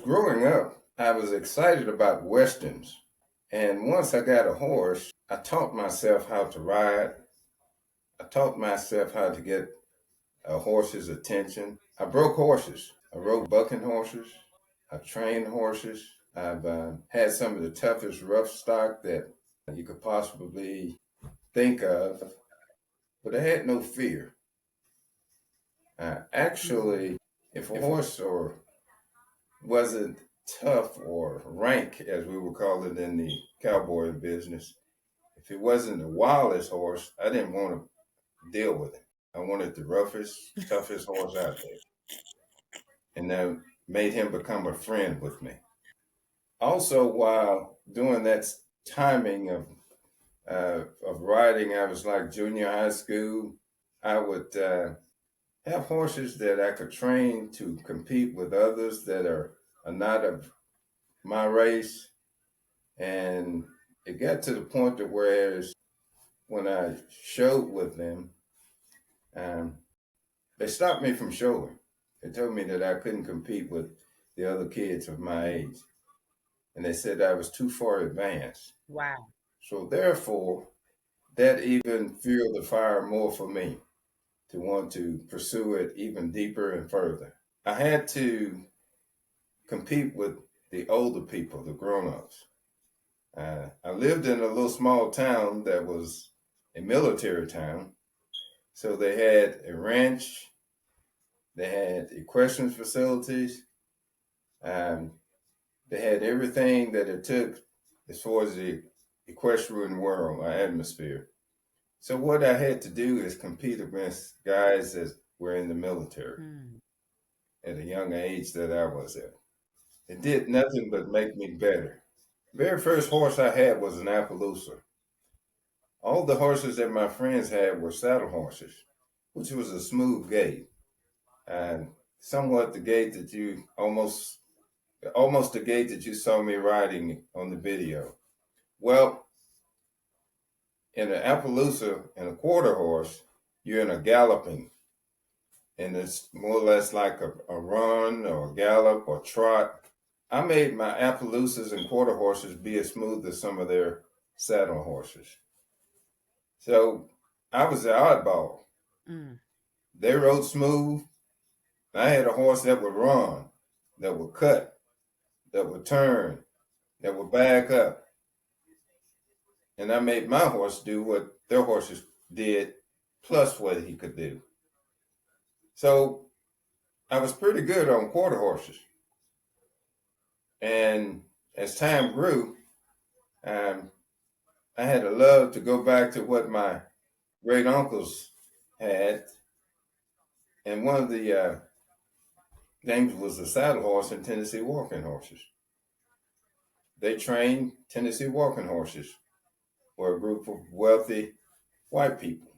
Growing up, I was excited about westerns. And once I got a horse, I taught myself how to ride. I taught myself how to get a horse's attention. I broke horses. I rode bucking horses. I've trained horses. I've had some of the toughest rough stock that you could possibly think of, but I had no fear. Actually, if a horse or wasn't tough or rank, as we would call it in the cowboy business, if it wasn't the wildest horse, I didn't want to deal with it. I wanted the roughest, toughest horse out there. And that made him become a friend with me. Also, while doing that timing of riding, I was like junior high school. I would have horses that I could train to compete with others that are not of my race. And it got to the point to where when I showed with them, um, they stopped me from showing. They told me that I couldn't compete with the other kids of my age. And they said I was too far advanced. Wow. So therefore, that even fueled the fire more for me to want to pursue it even deeper and further. I had to compete with the older people, the grown-ups. I lived in a little small town that was a military town. So they had a ranch, they had equestrian facilities, they had everything that it took as far as the equestrian world, our atmosphere. So what I had to do is compete against guys that were in the military Mm. at a young age that I was at. It did nothing but make me better. Very first horse I had was an Appaloosa. All the horses that my friends had were saddle horses, which was a smooth gait, and somewhat the gait that you almost the gait that you saw me riding on the video. Well, in an Appaloosa and a quarter horse, you're in a galloping, and it's more or less like a run or a gallop or trot. I made my Appaloosas and quarter horses be as smooth as some of their saddle horses. So I was the oddball. Mm. They rode smooth. I had a horse that would run, that would cut, that would turn, that would back up. And I made my horse do what their horses did, plus what he could do. So I was pretty good on quarter horses. And as time grew, um, I had a love to go back to what my great uncles had. And one of the names was a saddle horse and Tennessee walking horses. They trained Tennessee walking horses for a group of wealthy white people.